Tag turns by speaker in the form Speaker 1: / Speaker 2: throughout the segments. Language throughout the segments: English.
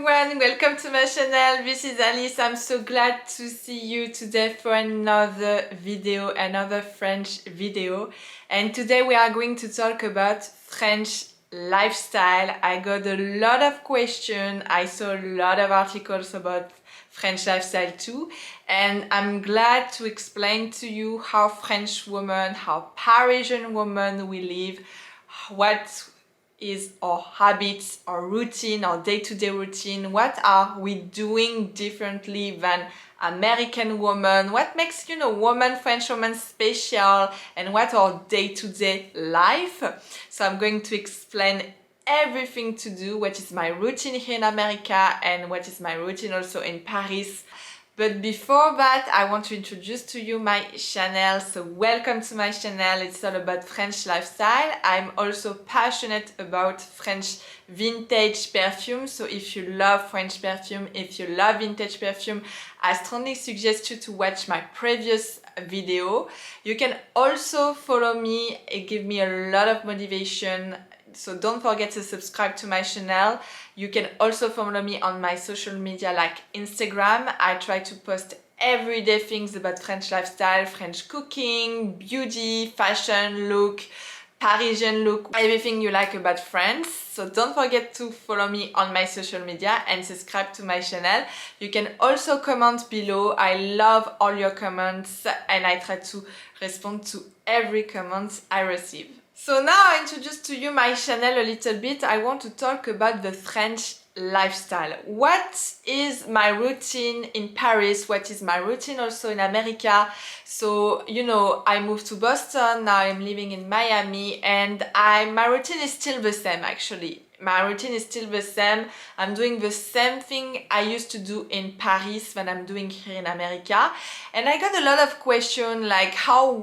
Speaker 1: everyone, welcome to my channel. This is Alice. I'm so glad to see you today for another video, another French video. And today we are going to talk about French lifestyle. I got a lot of questions. I saw a lot of articles about French lifestyle too, and I'm glad to explain to you how French women, how Parisian women we live, what is our habits, our routine, our day-to-day routine, what are we doing differently than American women, what makes, woman, French woman special, and what our day-to-day life. So I'm going to explain everything to do, what is my routine here in America and what is my routine also in Paris. But before that, I want to introduce to you my channel. So welcome to my channel. It's all about French lifestyle. I'm also passionate about French vintage perfume. So if you love French perfume, if you love vintage perfume, I strongly suggest you to watch my previous video. You can also follow me. It gives me a lot of motivation. So don't forget to subscribe to my channel. You can also follow me on my social media like Instagram. I try to post everyday things about French lifestyle, French cooking, beauty, fashion, look, Parisian look, everything you like about France. So don't forget to follow me on my social media and subscribe to my channel. You can also comment below. I love all your comments and I try to respond to every comment I receive. So now I introduce to you my channel a little bit. I want to talk about the French lifestyle. What is my routine in Paris? What is my routine also in America? So, I moved to Boston, now I'm living in Miami, and my routine is still the same actually. My routine is still the same. I'm doing the same thing I used to do in Paris when I'm doing here in America. And I got a lot of questions like how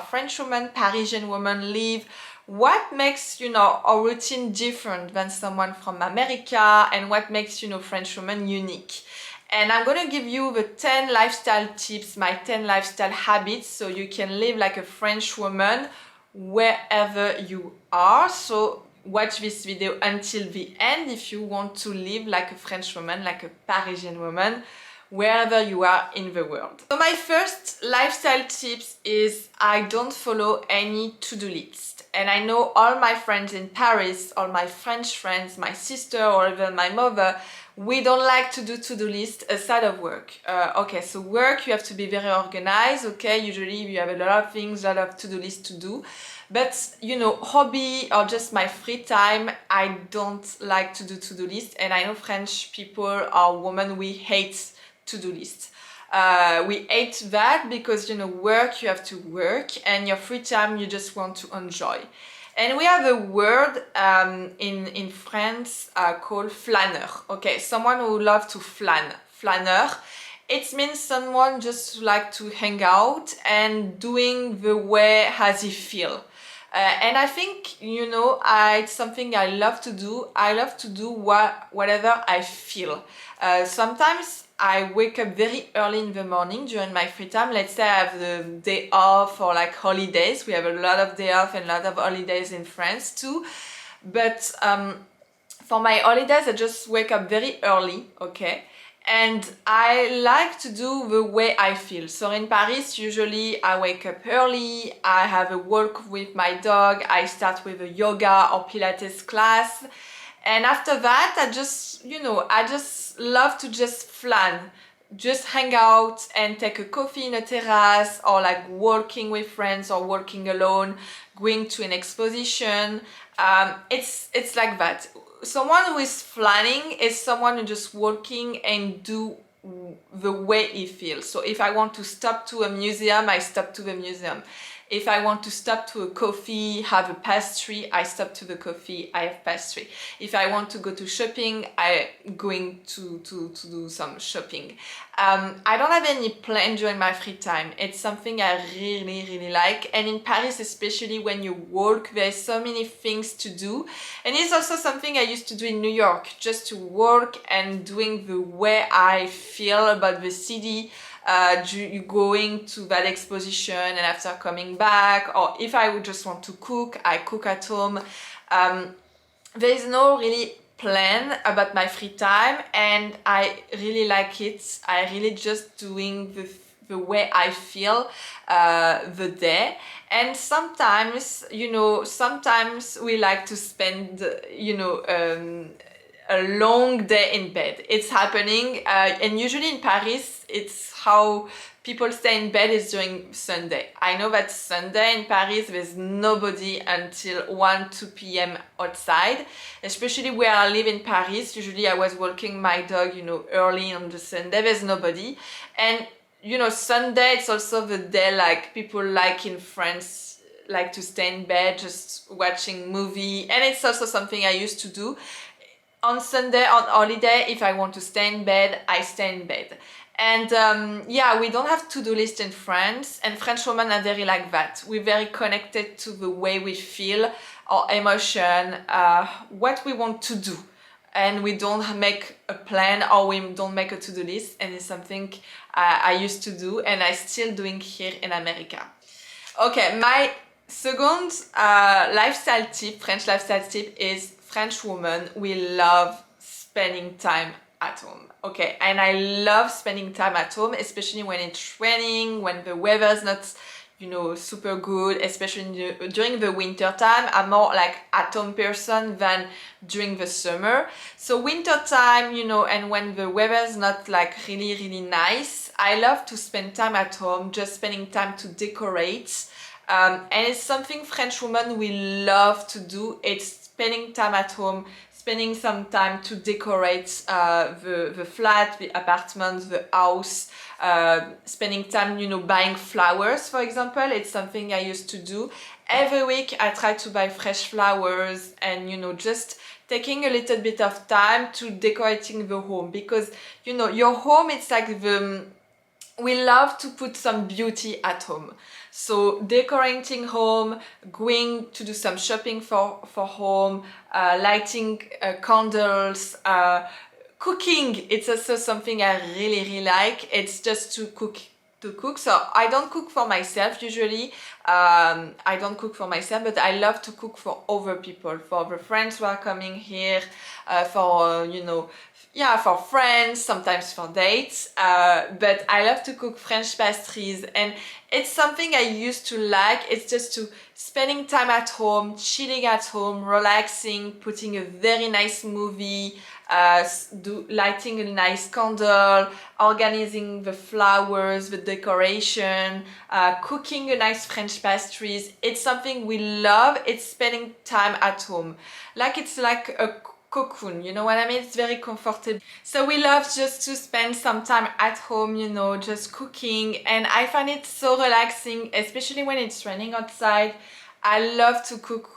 Speaker 1: French women, Parisian women live. What makes, our routine different than someone from America, and what makes, French women unique. And I'm gonna give you the 10 lifestyle tips, my 10 lifestyle habits, so you can live like a French woman wherever you are. So watch this video until the end if you want to live like a French woman, like a Parisian woman, wherever you are in the world. So my first lifestyle tips is I don't follow any to-do list. And I know all my friends in Paris, all my French friends, my sister or even my mother, we don't like to do to-do list aside of work. Okay, so work, you have to be very organized, okay? Usually you have a lot of things, a lot of to-do list to do. But, hobby or just my free time, I don't like to do to-do list. And I know French people or women, we hate to-do list. We hate that because, work, you have to work, and your free time, you just want to enjoy. And we have a word in France called flaneur. Okay, someone who loves to flaneur. It means someone just like to hang out and doing the way as he feel. And I think, it's something I love to do. I love to do whatever I feel. Sometimes I wake up very early in the morning during my free time. Let's say I have the day off or like holidays. We have a lot of day off and a lot of holidays in France too. But for my holidays, I just wake up very early, okay? And I like to do the way I feel. So in Paris, usually I wake up early, I have a walk with my dog, I start with a yoga or Pilates class. And after that, I just love to just flan, just hang out and take a coffee in a terrace, or like walking with friends or walking alone, going to an exposition. It's like that. Someone who is flanning is someone who just walking and do the way he feels. So if I want to stop to a museum, I stop to the museum. If I want to stop to a coffee, have a pastry, I stop to the coffee, I have pastry. If I want to go to shopping, I'm going to do some shopping. I don't have any plan during my free time. It's something I really like. And in Paris, especially when you walk, there's so many things to do. And it's also something I used to do in New York, just to walk and doing the way I feel about the city. Going to that exposition and after coming back, or if I would just want to cook, I cook at home. There is no really plan about my free time, and I really like it. I really just doing the way I feel the day. And sometimes, you know, sometimes we like to spend, you know, a long day in bed. It's happening, and usually in Paris, it's how people stay in bed is during Sunday. I know that Sunday in Paris, there's nobody until 1, 2 p.m. outside, especially where I live in Paris. Usually I was walking my dog, you know, early on the Sunday, there's nobody. And, you know, Sunday, it's also the day like people like in France, like to stay in bed, just watching movie. And it's also something I used to do. On Sunday, on holiday, if I want to stay in bed, I stay in bed. And yeah, we don't have to-do list in France, and French women are very like that. We're very connected to the way we feel, our emotion, what we want to do. And we don't make a plan, or we don't make a to-do list, and it's something I used to do and I still doing here in America. Okay, my second lifestyle tip, French lifestyle tip, is French women, we love spending time at home. Okay, and I love spending time at home, especially when it's raining, when the weather is not, you know, super good, especially during the winter time. I'm more like at home person than during the summer. So winter time, you know, and when the weather is not like really nice, I love to spend time at home, just spending time to decorate. And it's something French women we love to do. It's spending time at home, spending some time to decorate the flat, the apartment, the house, spending time, you know, buying flowers, for example. It's something I used to do. Every week I try to buy fresh flowers and, you know, just taking a little bit of time to decorating the home, because, you know, your home, it's like we love to put some beauty at home. So decorating home, going to do some shopping for home, lighting candles, cooking. It's also something I really like. It's just to cook. So I don't cook for myself usually. I don't cook for myself, but I love to cook for other people, for the friends who are coming here, for you know, yeah, for friends, sometimes for dates. But I love to cook French pastries, and it's something I used to like. It's just to spending time at home, chilling at home, relaxing, putting a very nice movie, lighting a nice candle, organizing the flowers, the decoration, cooking a nice French pastries. It's something we love. It's spending time at home. Like it's like a cocoon, you know what I mean? It's very comfortable. So we love just to spend some time at home, you know, just cooking, and I find it so relaxing, especially when it's raining outside. I love to cook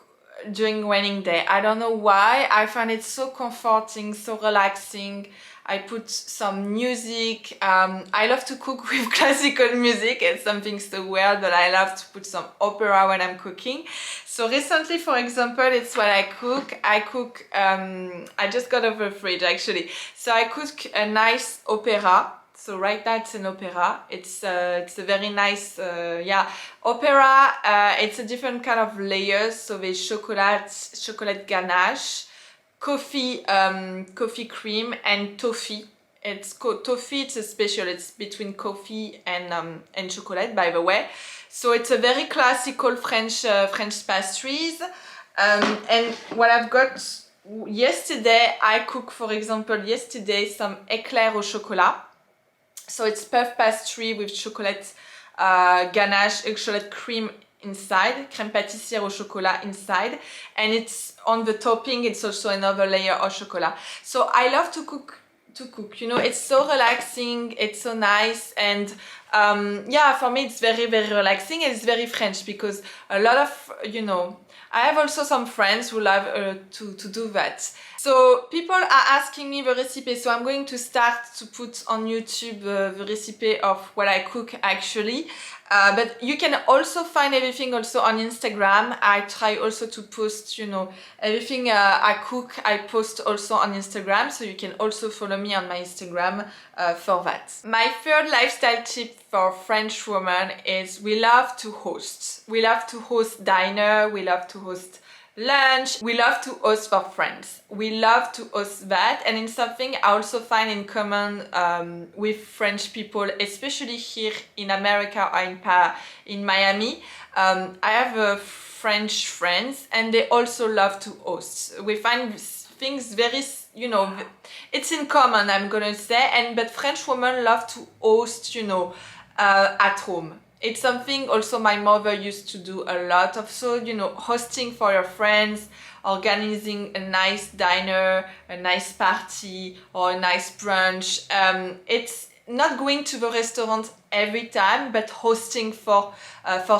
Speaker 1: during raining day. I don't know why. I find it so comforting, so relaxing. I put some music. I love to cook with classical music. It's something so weird, but I love to put some opera when I'm cooking. So recently, for example, it's what I cook. I just got off the fridge actually. So I cook a nice opera. So right now it's an opera. It's a very nice, yeah, opera. It's a different kind of layers. So there's chocolate ganache, coffee cream, and toffee. It's called toffee. It's a special. It's between coffee and chocolate, by the way. So it's a very classical French pastries. And what I've got yesterday, I cooked, for example, some éclairs au chocolat. So it's puff pastry with chocolate ganache, chocolate cream inside, crème pâtissière au chocolat inside, and it's on the topping. It's also another layer of chocolat. So I love to cook. You know, it's so relaxing. It's so nice, and yeah, for me it's very relaxing, and it's very French, because a lot of, you know, I have also some friends who love to do that. So people are asking me the recipe, so I'm going to start to put on YouTube the recipe of what I cook actually. But you can also find everything also on Instagram. I try also to post, you know, everything I cook, I post also on Instagram, so you can also follow me on my Instagram for that. My third lifestyle tip for French women is we love to host. We love to host dinner, we love to host lunch. We love to host for friends. We love to host that, and it's something I also find in common with French people, especially here in America or in Miami. I have French friends, and they also love to host. We find things very, you know, it's in common, I'm gonna say, but French women love to host, at home. It's something also my mother used to do a lot of, so, hosting for your friends, organizing a nice dinner, a nice party, or a nice brunch. It's not going to the restaurant every time, but hosting for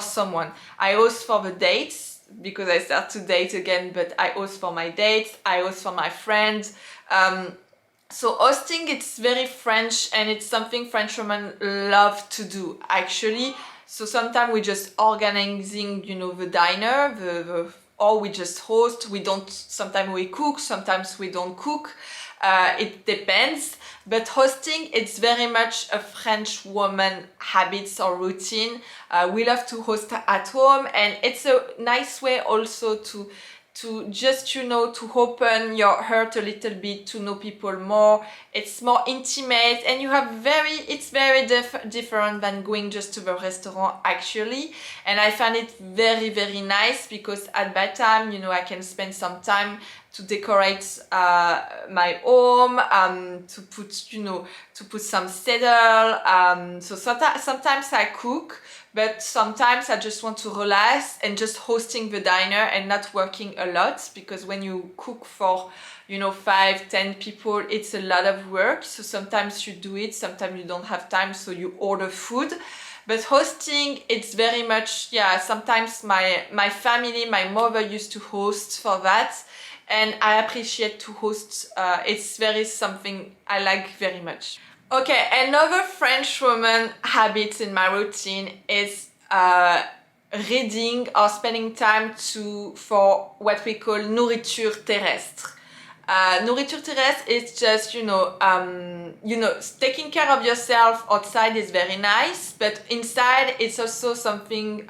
Speaker 1: someone. I host for the dates because I start to date again, but I host for my dates, I host for my friends. So hosting, it's very French, and it's something French women love to do actually. So sometimes we just organizing, the diner, or we just host. We don't. Sometimes we cook. Sometimes we don't cook. It depends. But hosting, it's very much a French woman habits or routine. We love to host at home, and it's a nice way also to just, to open your heart a little bit, to know people more. It's more intimate, and it's very different than going just to the restaurant actually. And I find it very, very nice because at that time, I can spend some time to decorate my home, to put some settle. So sometimes I cook, but sometimes I just want to relax and just hosting the diner and not working a lot, because when you cook for 5-10 people, it's a lot of work. So sometimes you do it, sometimes you don't have time, so you order food. But hosting, it's very much, sometimes my family, my mother used to host for that, and I appreciate to host. It's very something I like very much. Okay, another French woman habit in my routine is reading or spending time for what we call nourritures terrestres. Nourriture terrestre is just, taking care of yourself outside is very nice, but inside it's also something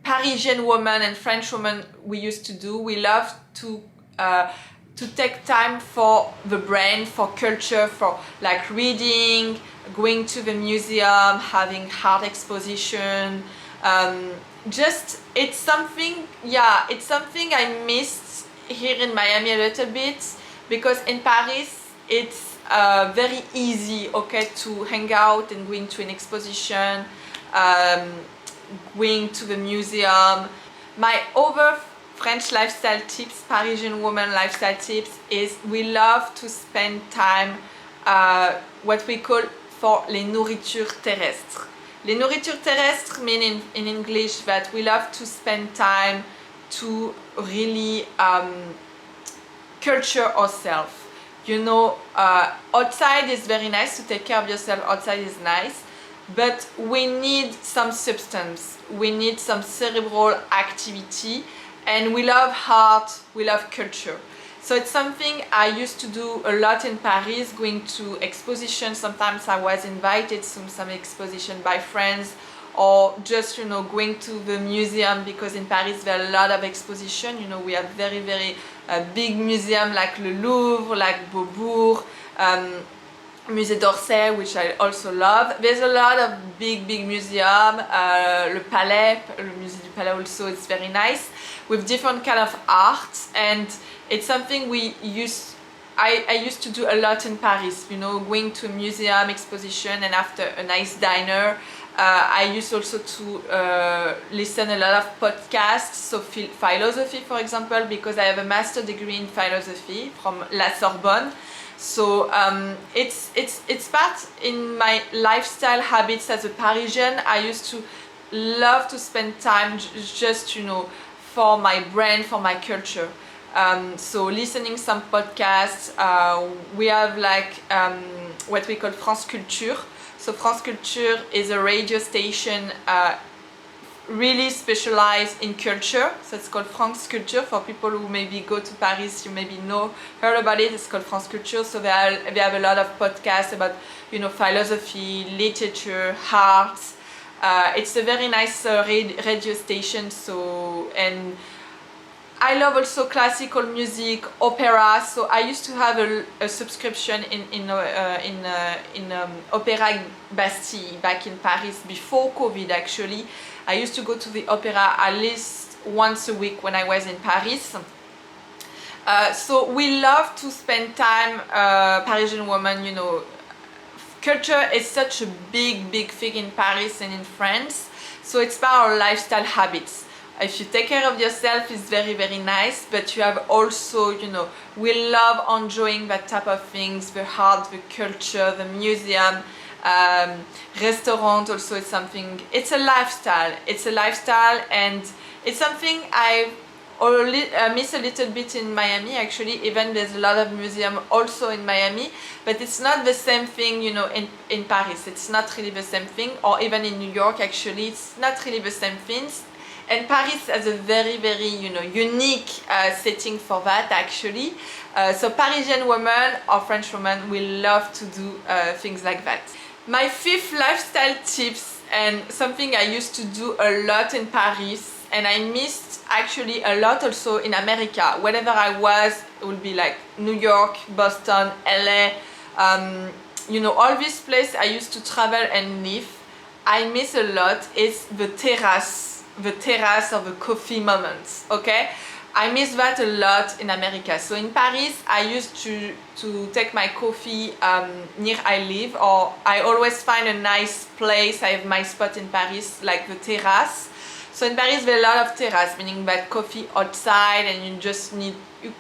Speaker 1: Parisian woman and French woman we used to do. We love to take time for the brain, for culture, for like reading, going to the museum, having art exposition. It's something I missed here in Miami a little bit, because in Paris it's very easy, to hang out and going to an exposition, going to the museum. My other French lifestyle tips, Parisian woman lifestyle tips, is we love to spend time what we call for les nourritures terrestres. Les nourritures terrestres mean in English that we love to spend time to really culture ourselves. Outside is very nice, to take care of yourself outside is nice, but we need some substance, we need some cerebral activity, and we love art, we love culture. So it's something I used to do a lot in Paris, going to expositions. Sometimes I was invited to some exposition by friends, or just going to the museum, because in Paris there are a lot of exposition. We have very, very big museum like Le Louvre, like Beaubourg, Musée d'Orsay, which I also love. There's a lot of big museum. Le Palais, le Musée du Palais also, it's very nice, with different kind of art, and it's something I used to do a lot in Paris, going to a museum, exposition, and after a nice diner. I used also to listen a lot of podcasts, so philosophy, for example, because I have a master degree in philosophy from La Sorbonne. So it's part in my lifestyle habits as a Parisian. I used to love to spend time just for my brain, for my culture. So listening some podcasts. We have what we call France Culture. So France Culture is a radio station really specialized in culture. So it's called France Culture. For people who maybe go to Paris, you maybe heard about it. It's called France Culture. So they have a lot of podcasts about philosophy, literature, arts. It's a very nice radio station. So, and I love also classical music, opera. So I used to have a subscription in Opéra Bastille back in Paris before COVID. Actually, I used to go to the opera at least once a week when I was in Paris. So we love to spend time, Parisian women, you know. Culture is such a big thing in Paris and in France, so it's about our lifestyle habits. If you take care of yourself, it's very nice, but you have also, you know, we love enjoying that type of things, the art, the culture, the museum, restaurant also is something, it's a lifestyle, and it's something I miss a little bit in Miami. Actually, even there's a lot of museum also in Miami, but it's not the same thing, you know, in Paris. It's not really the same thing, or even in New York. Actually, it's not really the same things. And Paris has a very, you know, unique setting for that actually. So Parisian women or French women will love to do things like that. My fifth lifestyle tips, and something I used to do a lot in Paris, and I missed actually a lot also in America. Wherever I was, it would be like New York, Boston, LA, you know, all these places I used to travel and live. I miss a lot is the terrasse or the coffee moments, okay? I miss that a lot in America. So in Paris, I used to take my coffee near I live, or I always find a nice place. I have my spot in Paris, like the terrasse. So in Paris, there are a lot of terrace, meaning that coffee outside, and you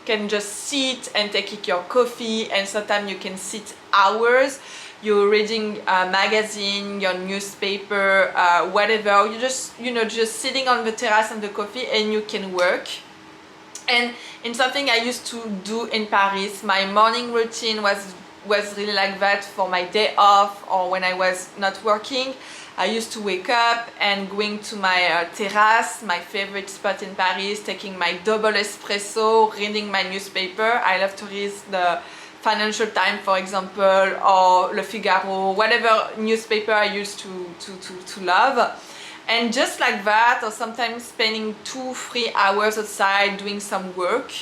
Speaker 1: can just sit and take your coffee, and sometimes you can sit hours. You're reading a magazine, your newspaper, whatever. You just, you know, just sitting on the terrace and the coffee, and you can work. And in something I used to do in Paris, my morning routine was really like that for my day off, or when I was not working. I used to wake up and going to my terrace, my favorite spot in Paris, taking my double espresso, reading my newspaper. I love to read the Financial Times, for example, or Le Figaro, whatever newspaper I used to love. And just like that, or sometimes spending 2-3 hours outside doing some work,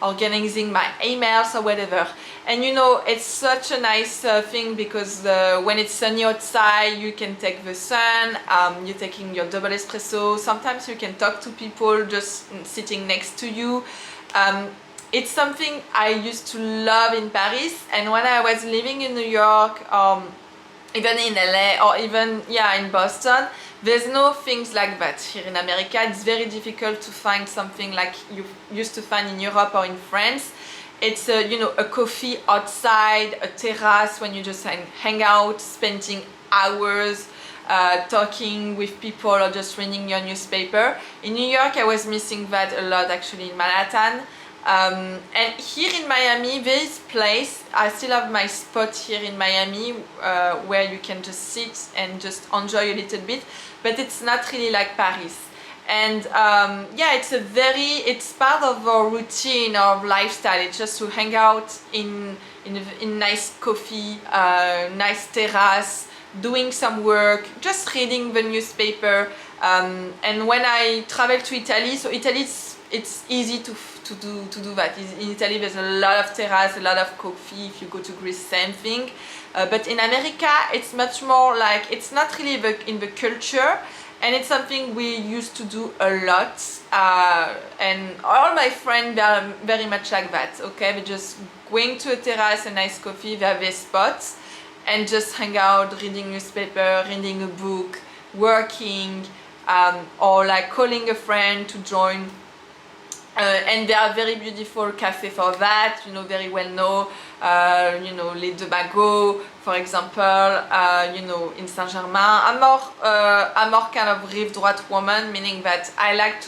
Speaker 1: organizing my emails or whatever. And you know, it's such a nice thing, because when it's sunny outside, you can take the sun, you're taking your double espresso, sometimes you can talk to people just sitting next to you. It's something I used to love in Paris, and when I was living in New York, even in LA, or even in Boston, there's no things like that here in America. It's very difficult to find something like you used to find in Europe or in France. It's you know, a coffee outside, a terrace when you just hang out, spending hours talking with people or just reading your newspaper. In New York, I was missing that a lot actually in Manhattan. And here in Miami, this place, I still have my spot here in Miami where you can just sit and just enjoy a little bit, but it's not really like Paris. And it's part of our routine, our lifestyle. It's just to hang out in nice coffee, nice terrace, doing some work, just reading the newspaper. And when I travel to Italy, so Italy, it's easy to do that. In Italy, there's a lot of terrace, a lot of coffee. If you go to Greece, same thing. But in America, it's much more like, it's not really in the culture, and it's something we used to do a lot. And all my friends are very much like that. Okay, they're just going to a terrace, a nice coffee, they have their spots, and just hang out, reading newspaper, reading a book, working, or like calling a friend to join. And there are very beautiful cafes for that, you know, very well known, you know, Les Deux Magots, for example, you know, in Saint-Germain. I'm more kind of rive droite woman, meaning that I like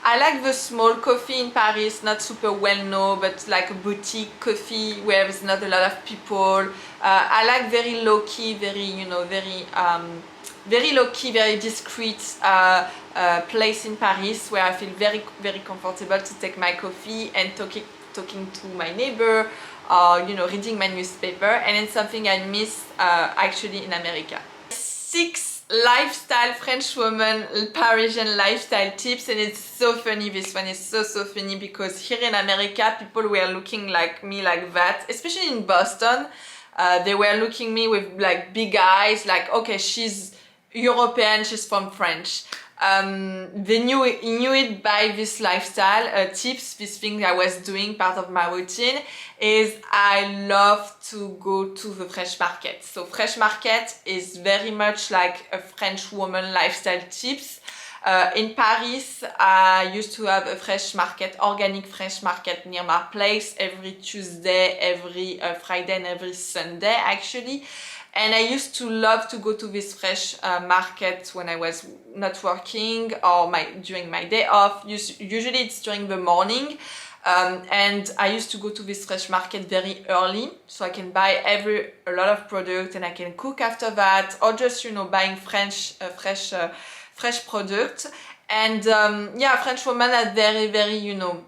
Speaker 1: I like the small coffee in Paris, not super well known, but like a boutique coffee where there's not a lot of people. I like very low key, very, you know, very low-key, very discreet place in Paris where I feel very comfortable to take my coffee and talking to my neighbor, you know, reading my newspaper. And it's something I miss actually in America. 6 lifestyle French woman Parisian lifestyle tips, and it's so funny. This one is so funny because here in America people were looking like me like that, especially in Boston. They were looking me with like big eyes, like okay, she's European, she's from French. They knew it by this lifestyle tips, this thing I was doing, part of my routine is I love to go to the fresh market. So fresh market is very much like a French woman lifestyle tips. In Paris, I used to have a fresh market, organic fresh market near my place every Tuesday, every Friday and every Sunday actually. And I used to love to go to this fresh market when I was not working or during my day off. Usually it's during the morning. And I used to go to this fresh market very early so I can buy a lot of product and I can cook after that, or just, you know, buying fresh product. And yeah, French women are very, you know,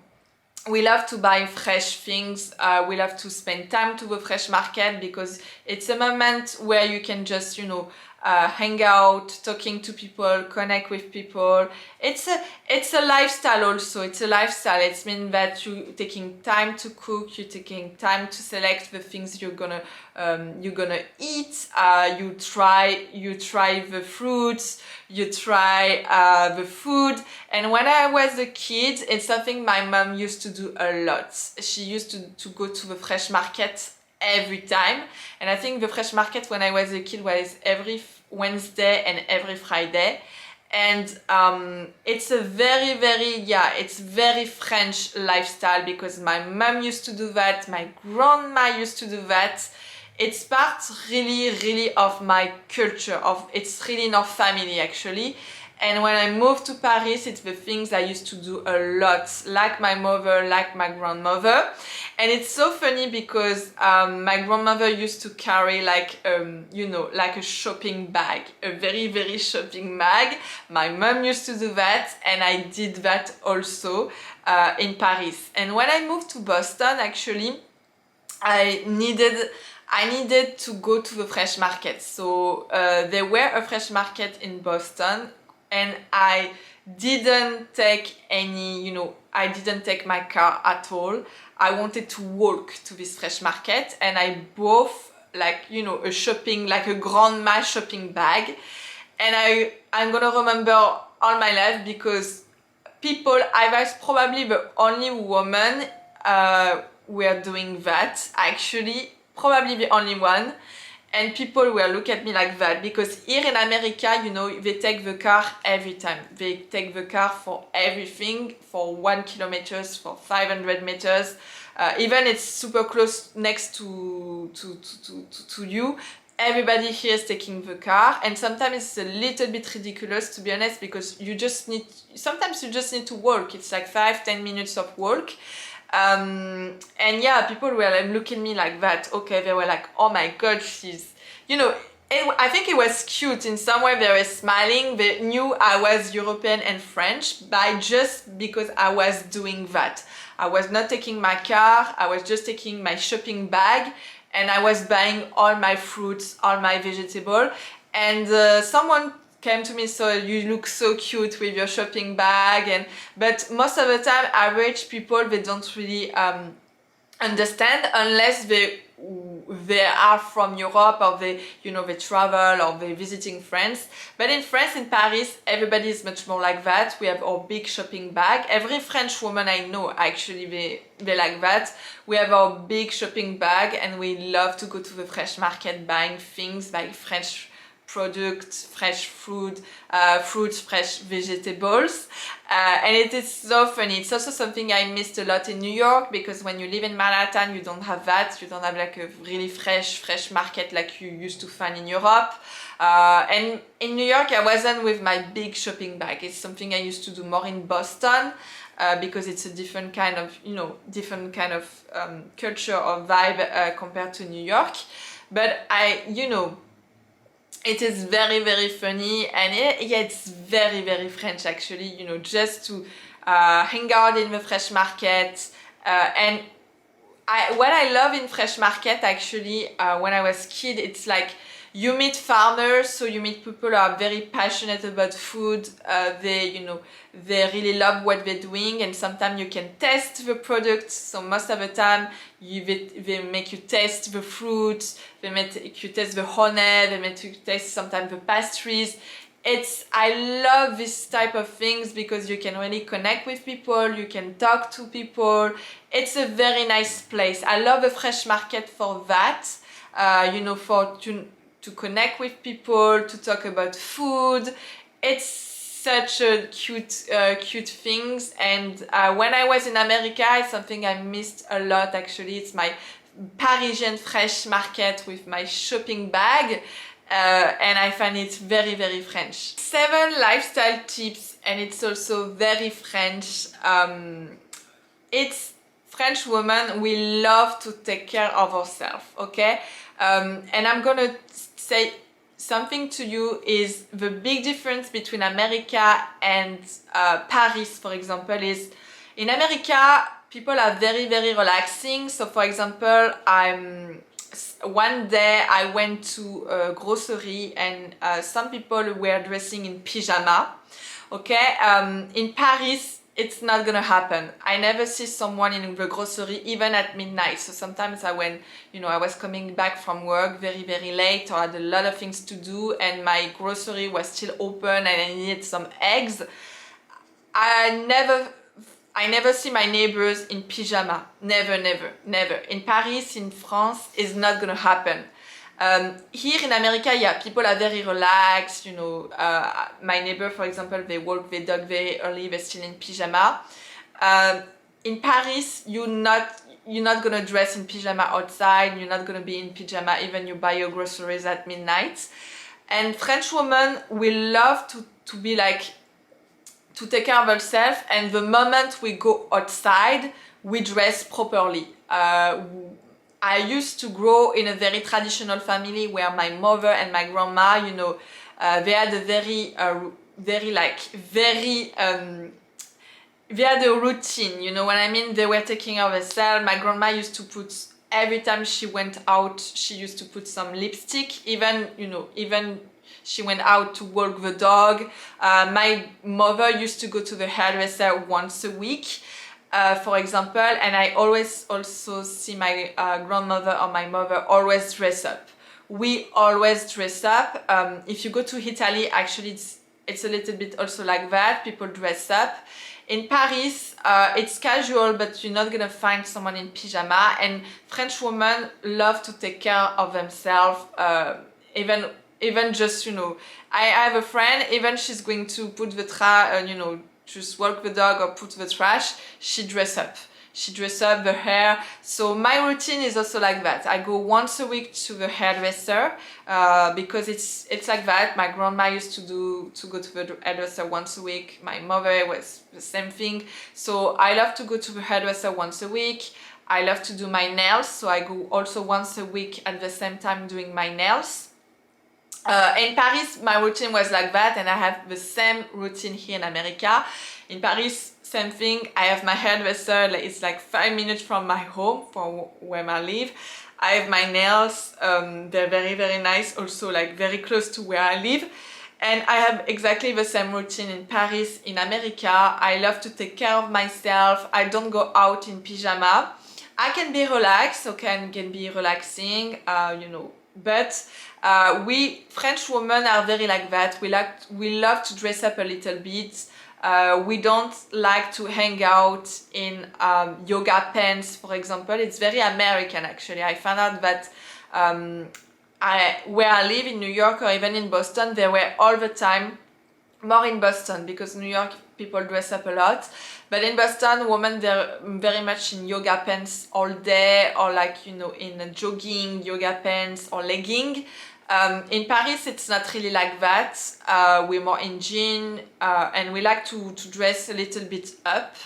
Speaker 1: we love to buy fresh things. We love to spend time to the fresh market because it's a moment where you can just, you know, hang out, talking to people, connect with people. It's a lifestyle also. It's a lifestyle. It means that you're taking time to cook, you're taking time to select the things you're gonna eat. You try the fruits, you try the food. And when I was a kid, it's something my mom used to do a lot. She used to go to the fresh market every time, and I think the fresh market when I was a kid was every Wednesday and every Friday. And it's a it's very French lifestyle because my mom used to do that, my grandma used to do that. It's part really of my culture, it's really in our family actually. And when I moved to Paris, it's the things I used to do a lot, like my mother, like my grandmother. And it's so funny because my grandmother used to carry like, you know, like a shopping bag, a very shopping bag. My mom used to do that, and I did that also in Paris. And when I moved to Boston, actually, I needed to go to the fresh market. So there were a fresh market in Boston, and I didn't take any, you know, I didn't take my car at all. I wanted to walk to this fresh market, and I bought like, you know, like a grandma shopping bag. And I'm gonna remember all my life because I was probably the only woman were doing that, actually, probably the only one. And people will look at me like that because here in America, you know, they take the car every time. They take the car for everything, for 1 kilometer, for 500 meters. Even it's super close next to you. Everybody here is taking the car, and sometimes it's a little bit ridiculous, to be honest, because sometimes you just need to walk. It's like 5-10 minutes of walk. And yeah, people were like, looking at me like that. Okay, they were like, oh my god, she's, you know, I think it was cute in some way. They were smiling. They knew I was European and French just because I was doing that. I was not taking my car, I was just taking my shopping bag, and I was buying all my fruits, all my vegetables. And someone came to me, so you look so cute with your shopping bag. But most of the time, average people, they don't really understand unless they are from Europe, or they travel, or they're visiting France. But in France, in Paris, everybody is much more like that. We have our big shopping bag. Every French woman I know, actually, they like that. We have our big shopping bag, and we love to go to the fresh market buying things, buying French products, fresh fruits, fresh vegetables. And it is so funny. It's also something I missed a lot in New York, because when you live in Manhattan, you don't have that. You don't have like a really fresh market like you used to find in Europe. And in New York, I wasn't with my big shopping bag. It's something I used to do more in Boston, because it's a different kind of, culture or vibe compared to New York. But it is very funny, and it's very French actually, just to hang out in the fresh market. And what I love in fresh market actually, when I was kid, it's like, You meet farmers, so you meet people who are very passionate about food. They really love what they're doing, and sometimes you can test the products. So most of the time, they make you taste the fruits, they make you taste the honey, they make you taste sometimes the pastries. I love this type of things because you can really connect with people, you can talk to people. It's a very nice place. I love a fresh market for that, to connect with people, to talk about food. It's such a cute things. And when I was in America, it's something I missed a lot actually. It's my Parisian fresh market with my shopping bag. And I find it very, very French. 7 lifestyle tips, and it's also very French. It's French women, we love to take care of ourselves, okay? And I'm gonna say something to you is the big difference between America and Paris, for example, is in America, people are very, very relaxing. So for example, one day I went to a grocery and some people were dressing in pyjama, okay? In Paris, it's not gonna happen. I never see someone in the grocery even at midnight. So sometimes I was coming back from work very, very late, or had a lot of things to do, and my grocery was still open and I needed some eggs. I never see my neighbors in pyjama. Never, never, never. In Paris, in France, it's not gonna happen. Here in America, yeah, people are very relaxed, my neighbor, for example, they walk their dog very early, they're still in pyjama. In Paris, you're not gonna dress in pyjama outside, you're not gonna be in pyjama even you buy your groceries at midnight. And French women will love to be like, to take care of themselves, and the moment we go outside, we dress properly. I used to grow in a very traditional family where my mother and my grandma, they had a they had a routine, you know what I mean? They were taking care of themselves. My grandma used to put, every time she went out, she used to put some lipstick, even she went out to walk the dog. My mother used to go to the hairdresser once a week. For example, and I always also see my grandmother or my mother always dress up. We always dress up. If you go to Italy, actually it's a little bit also like that. People dress up. In Paris, it's casual, but you're not gonna find someone in pyjama. And French women love to take care of themselves. Even just, I have a friend, even she's going to put the just walk the dog or put the trash, she dress up. She dress up the hair. So my routine is also like that. I go once a week to the hairdresser because it's like that. My grandma used to go to the hairdresser once a week. My mother was the same thing. So I love to go to the hairdresser once a week. I love to do my nails, so I go also once a week at the same time doing my nails. In Paris, my routine was like that, and I have the same routine here in America. In Paris, same thing. I have my hairdresser, it's like 5 minutes from my home, from where I live. I have my nails, they're very, very nice, also like very close to where I live. And I have exactly the same routine in Paris. In America, I love to take care of myself. I don't go out in pyjama. I can be relaxed, okay, can be relaxing, but we French women are very like that. We love to dress up a little bit. We don't like to hang out in yoga pants, for example. It's very American actually. I found out that where I live in New York or even in Boston, they were all the time, more in Boston because New York people dress up a lot. But in Boston, women, they're very much in yoga pants all day, or in jogging, yoga pants or legging. In Paris, it's not really like that. We're more in jean, and we like to dress a little bit up.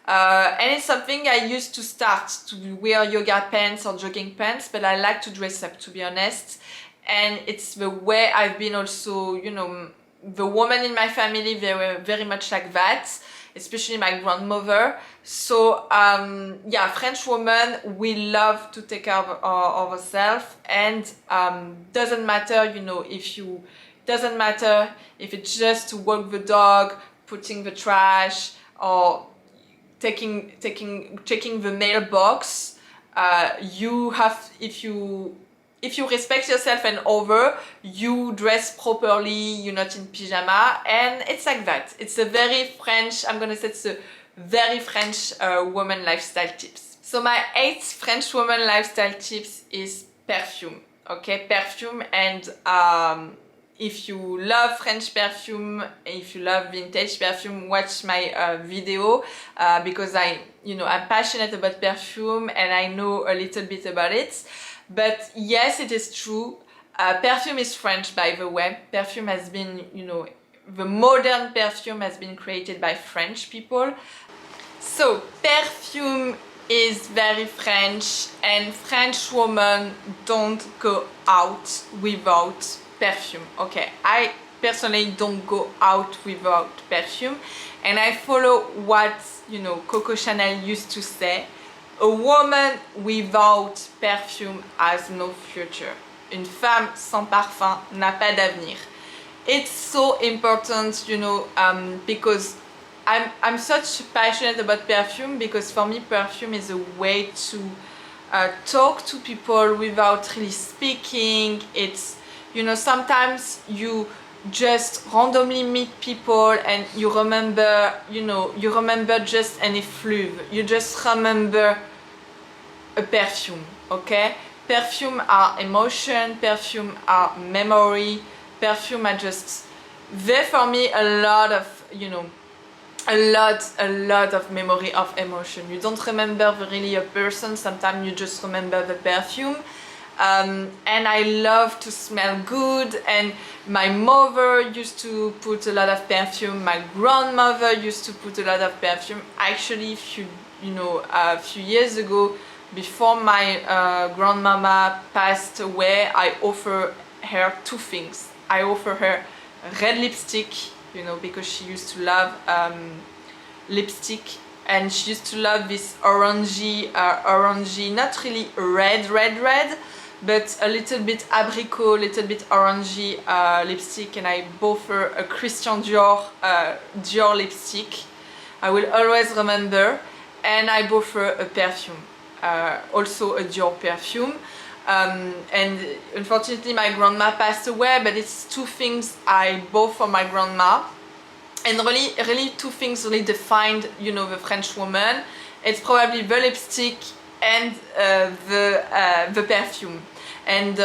Speaker 1: And it's something I used to start to wear yoga pants or jogging pants, but I like to dress up, to be honest. And it's the way I've been also, the women in my family, they were very much like that. especially my grandmother. So yeah, French women, we love to take care of ourselves, and doesn't matter, you know, doesn't matter if it's just to walk the dog, putting the trash, or checking the mailbox. You have, if you respect yourself and over, you dress properly, you're not in pyjama, and it's like that. It's a very French, I'm gonna say it's a very French woman lifestyle tips. So my 8th French woman lifestyle tips is perfume. Okay, perfume, and if you love French perfume, if you love vintage perfume, watch my video because I'm passionate about perfume and I know a little bit about it. But yes, it is true. Perfume is French, by the way. Perfume has been, the modern perfume has been created by French people. So perfume is very French, and French women don't go out without perfume. Okay, I personally don't go out without perfume, and I follow what Coco Chanel used to say: a woman without perfume has no future. Une femme sans parfum n'a pas d'avenir. It's so important, because I'm such passionate about perfume, because for me perfume is a way to talk to people without really speaking. It's, sometimes you just randomly meet people and you remember, you remember just an effluve, you just remember a perfume, okay? Perfume are emotion, perfume are memory, perfume are just, there for me a lot of, a lot of memory of emotion. You don't remember really a person, sometimes you just remember the perfume. And I love to smell good, and my mother used to put a lot of perfume, my grandmother used to put a lot of perfume. Actually, a few years ago, before my grandmama passed away, I offer her 2 things. I offer her red lipstick, because she used to love lipstick, and she used to love this orangey, not really red, but a little bit abricot, little bit orangey lipstick, and I bought her a Christian Dior lipstick. I will always remember. And I bought her a perfume, also a Dior perfume. And unfortunately my grandma passed away, but it's 2 things I bought for my grandma, and really 2 things really defined, the French woman. It's probably the lipstick and the perfume. And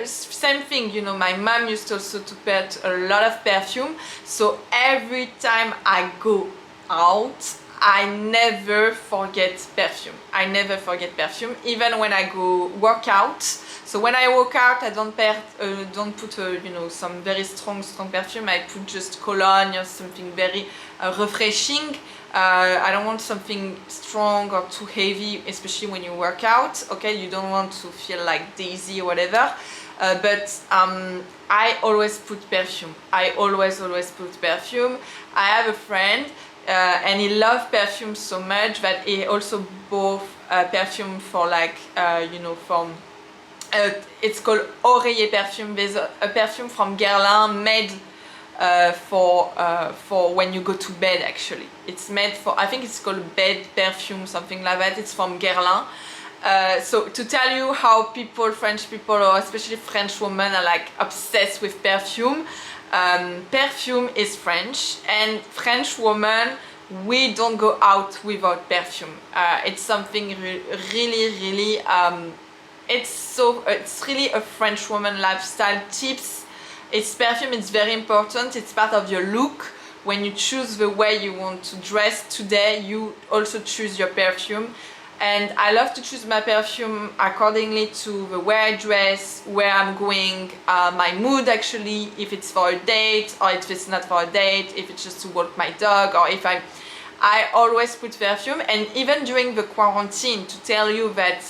Speaker 1: same thing, my mom used also to put a lot of perfume, so every time I go out, I never forget perfume. I never forget perfume, even when I go work out. So when I work out, I don't put some very strong perfume. I put just cologne or something very refreshing. I don't want something strong or too heavy, especially when you work out. Okay, you don't want to feel like dizzy or whatever. But I always put perfume. I always put perfume. I have a friend. And he loves perfume so much that he also bought perfume for it's called oreiller perfume. There's a perfume from Guerlain made for when you go to bed. Actually, it's made for, I think it's called bed perfume, something like that. It's from Guerlain. So to tell you how French people, or especially French women, are like obsessed with perfume. Perfume is French, and French women, we don't go out without perfume. It's something really it's really a French woman lifestyle tips. It's perfume, it's very important, it's part of your look. When you choose the way you want to dress today, you also choose your perfume. And I love to choose my perfume accordingly to the way I dress, where I'm going, my mood actually, if it's for a date or if it's not for a date, if it's just to walk my dog, or if I always put perfume. And even during the quarantine, to tell you that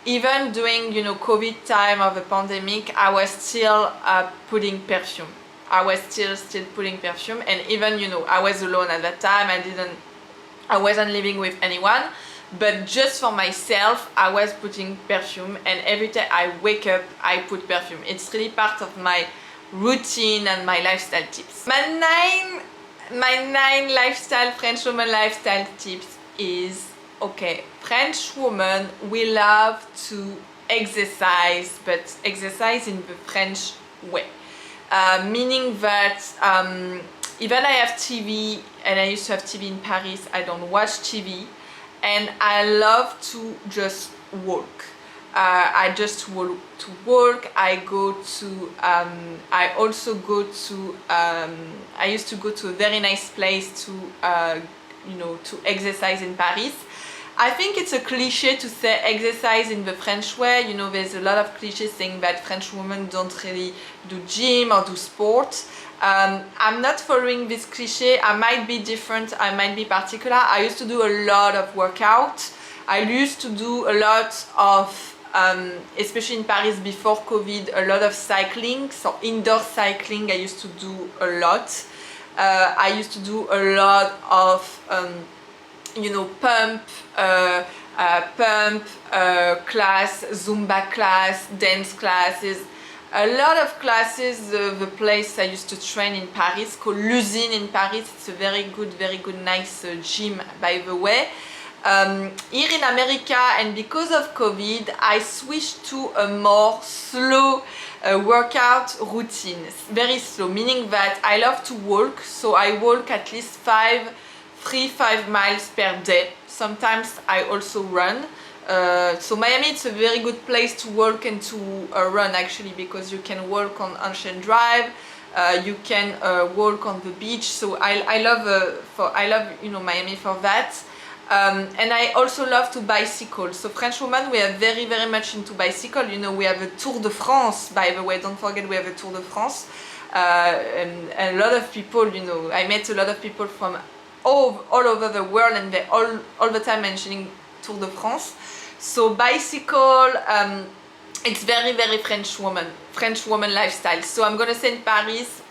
Speaker 1: even during COVID time of the pandemic, I was still putting perfume. I was still putting perfume, and even, you know, I was alone at that time. I wasn't living with anyone, but just for myself I was putting perfume, and every time I wake up I put perfume. It's really part of my routine and my lifestyle tips. My nine lifestyle French woman lifestyle tips is, okay, French women, we love to exercise, but exercise in the French way. Meaning that even I have TV, and I used to have TV in Paris, I don't watch TV, and I love to just walk. I just walk to work. I go to, I also go to, I used to go to a very nice place to, you know, to exercise in Paris. I think it's a cliche to say exercise in the French way. You know, there's a lot of cliches saying that French women don't really do gym or do sport. I'm not following this cliche. I might be different, I might be particular. I used to do a lot of workout. I used to do a lot of, especially in Paris before COVID, a lot of cycling. So indoor cycling I used to do a lot. I used to do a lot of you know, pump class, Zumba class, dance classes, a lot of classes. The place I used to train in Paris called L'Usine in Paris. It's a very good, nice gym, by the way. Here in America, and because of COVID, I switched to a more slow workout routine. Very slow, meaning that I love to walk, so I walk at least 3-5 miles per day. Sometimes I also run. So Miami, it's a very good place to walk and to run, actually, because you can walk on Ocean Drive, you can walk on the beach. So I love you know, Miami for that. And I also love to bicycle. So French women, we are very much into bicycle. You know, we have a Tour de France, by the way. Don't forget, we have a Tour de France. And a lot of people, you know, I met a lot of people from all over the world, and they're all the time mentioning Tour de France. So bicycle, it's very French woman lifestyle. So I'm gonna say in Paris,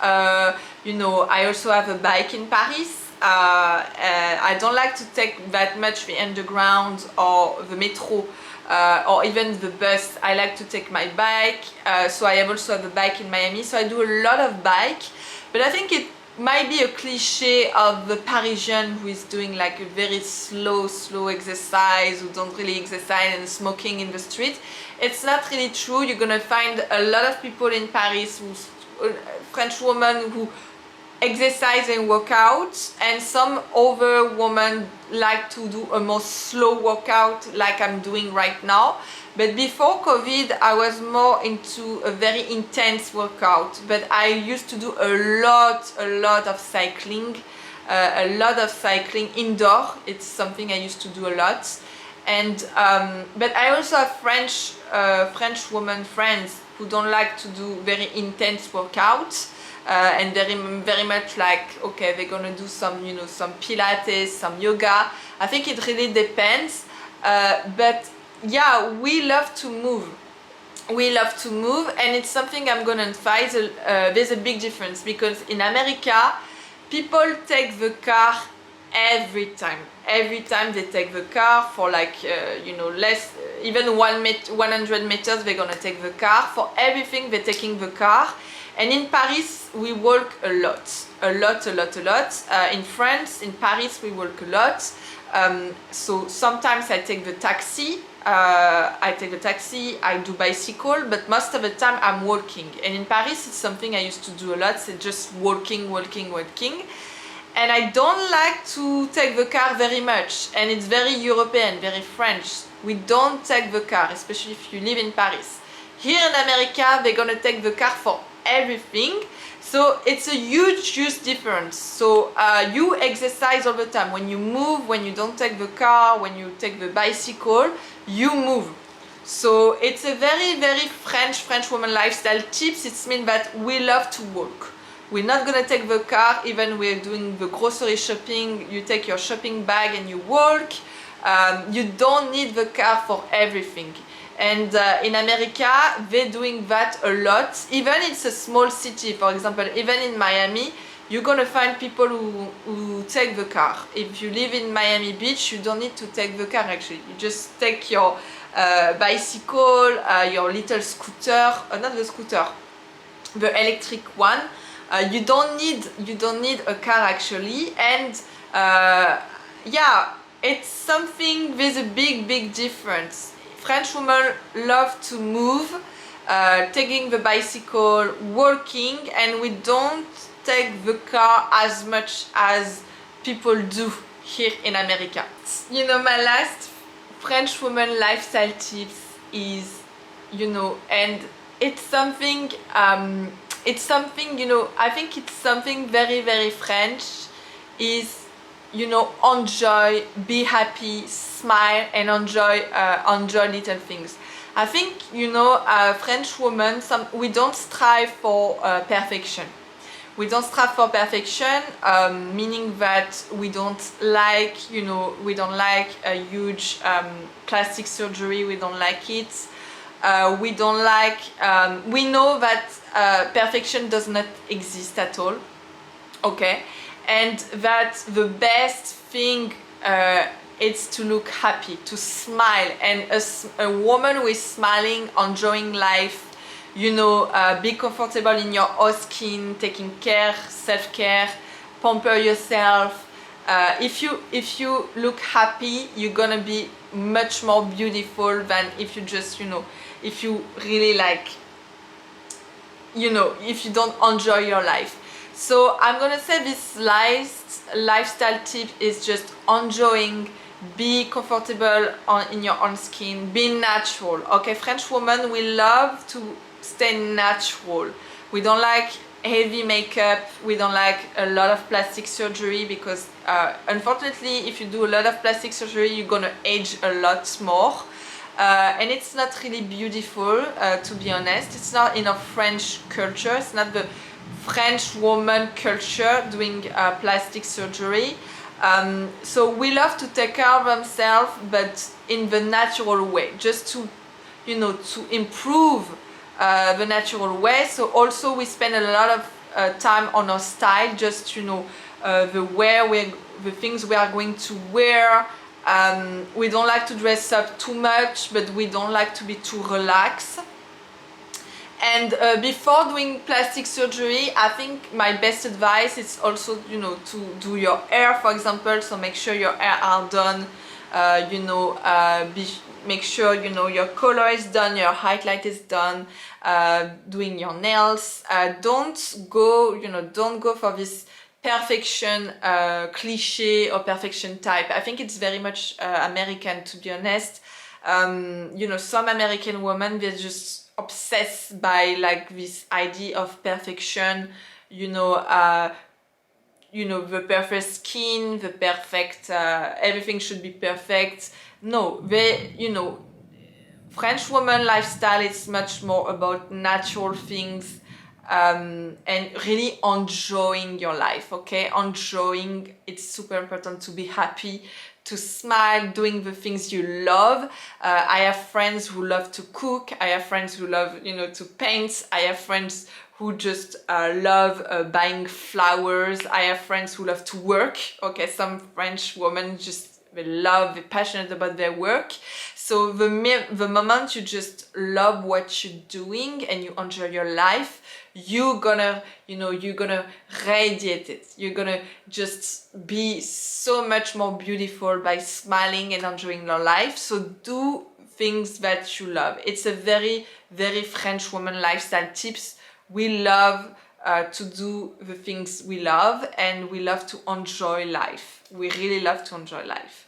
Speaker 1: you know, I also have a bike in Paris. I don't like to take that much the underground or the metro, or even the bus. I like to take my bike, so I also have a bike in Miami. So I do a lot of bike, but I think it might be a cliche of the Parisian who is doing like a very slow exercise, who don't really exercise and smoking in the street. It's not really true. You're gonna find a lot of people in Paris, French women who exercise and work out, and some other women like to do a more slow workout like I'm doing right now. But before COVID, I was more into a very intense workout, but I used to do a lot of cycling, indoor. It's something I used to do a lot. And but I also have French women friends who don't like to do very intense workouts, and very much like, okay, they're gonna do some, you know, some Pilates, some yoga. I think it really depends, but yeah, we love to move. And it's something I'm gonna emphasize. There's a big difference, because in America, people take the car every time they take the car for like, you know, less, even 100 meters, they're gonna take the car. For everything, they're taking the car. And in Paris, we walk a lot. In France, in Paris, we walk a lot. So sometimes I take the taxi, I do bicycle, but most of the time I'm walking. And in Paris, it's something I used to do a lot, so just walking. And I don't like to take the car very much. And it's very European, very French. We don't take the car, especially if you live in Paris. Here in America, they're gonna take the car for everything. So it's a huge difference. So you exercise all the time. When you move, when you don't take the car, when you take the bicycle, you move. So it's a very French woman lifestyle tips. It means that we love to walk. We're not gonna take the car, even we're doing the grocery shopping. You take your shopping bag and you walk. You don't need the car for everything. And in America, they're doing that a lot. Even it's a small city, for example, even in Miami, you're gonna find people who take the car. If you live in Miami Beach, you don't need to take the car actually. You just take your bicycle, your little scooter, not the scooter, the electric one. You don't need a car actually, and yeah, it's something with a big difference. French women love to move, taking the bicycle, walking, and we don't take the car as much as people do here in America. You know, my last French woman lifestyle tips is, you know, and it's something, you know, I think it's something very French, is, you know, enjoy, be happy, smile, and enjoy little things. I think, you know, French women, we don't strive for perfection. We don't strive for perfection, meaning that we don't like, you know, we don't like a huge plastic surgery. We don't like it. We don't like. We know that perfection does not exist at all. Okay. And that the best thing is to look happy, to smile, and a woman who is smiling, enjoying life, you know, be comfortable in your own skin, taking care, self-care, pamper yourself. If you look happy, you're gonna be much more beautiful than if you just, you know, if you really like, you know, if you don't enjoy your life. So I'm gonna say this lifestyle tip is just enjoying, be comfortable in your own skin, be natural. Okay, French women, we love to stay natural. We don't like heavy makeup, we don't like a lot of plastic surgery, because unfortunately if you do a lot of plastic surgery, you're gonna age a lot more. And it's not really beautiful, to be honest. It's not in our French culture. It's not the French woman culture doing plastic surgery. So we love to take care of themselves, but in the natural way, just to, you know, to improve the natural way. So also we spend a lot of time on our style, just, you know, the things we are going to wear. We don't like to dress up too much, but we don't like to be too relaxed. And before doing plastic surgery, I think my best advice is also, you know, to do your hair, for example. So make sure your hair are done, you know, make sure, you know, your color is done, your highlight is done, doing your nails. Don't go for this perfection cliche or perfection type. I think it's very much American, to be honest. You know, some American women, they're just obsessed by like this idea of perfection, you know, the perfect skin, the perfect, everything should be perfect. No, you know, French woman lifestyle is much more about natural things, and really enjoying your life. Okay, enjoying, it's super important to be happy, to smile, doing the things you love. I have friends who love to cook. I have friends who love, you know, to paint. I have friends who just love buying flowers. I have friends who love to work. Okay, some French women just, they're passionate about their work. So the moment you just love what you're doing and you enjoy your life, you're gonna radiate it. You're gonna just be so much more beautiful by smiling and enjoying your life. So do things that you love. It's a very French woman lifestyle tips. We love to do the things we love, and we love to enjoy life. We really love to enjoy life.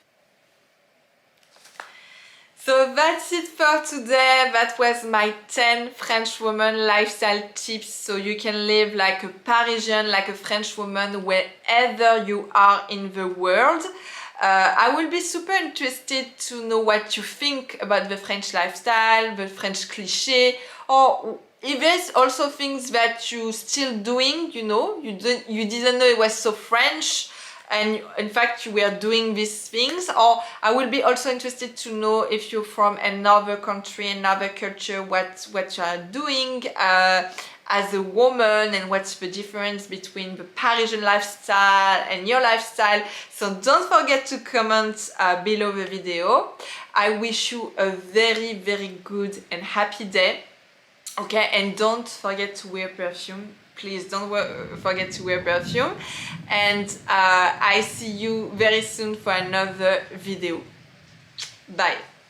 Speaker 1: So that's it for today. That was my 10 French woman lifestyle tips, so you can live like a Parisian, like a French woman, wherever you are in the world. I will be super interested to know what you think about the French lifestyle, the French cliché, or if there's also things that you're still doing, you know, you didn't know it was so French. and in fact you were doing these things. Or I will be also interested to know if you're from another country, another culture, what you are doing as a woman, and what's the difference between the Parisian lifestyle and your lifestyle. So don't forget to comment below the video. I wish you a very, very good and happy day. Okay, and don't forget to wear perfume. Please don't forget to wear perfume. And I see you very soon for another video. Bye.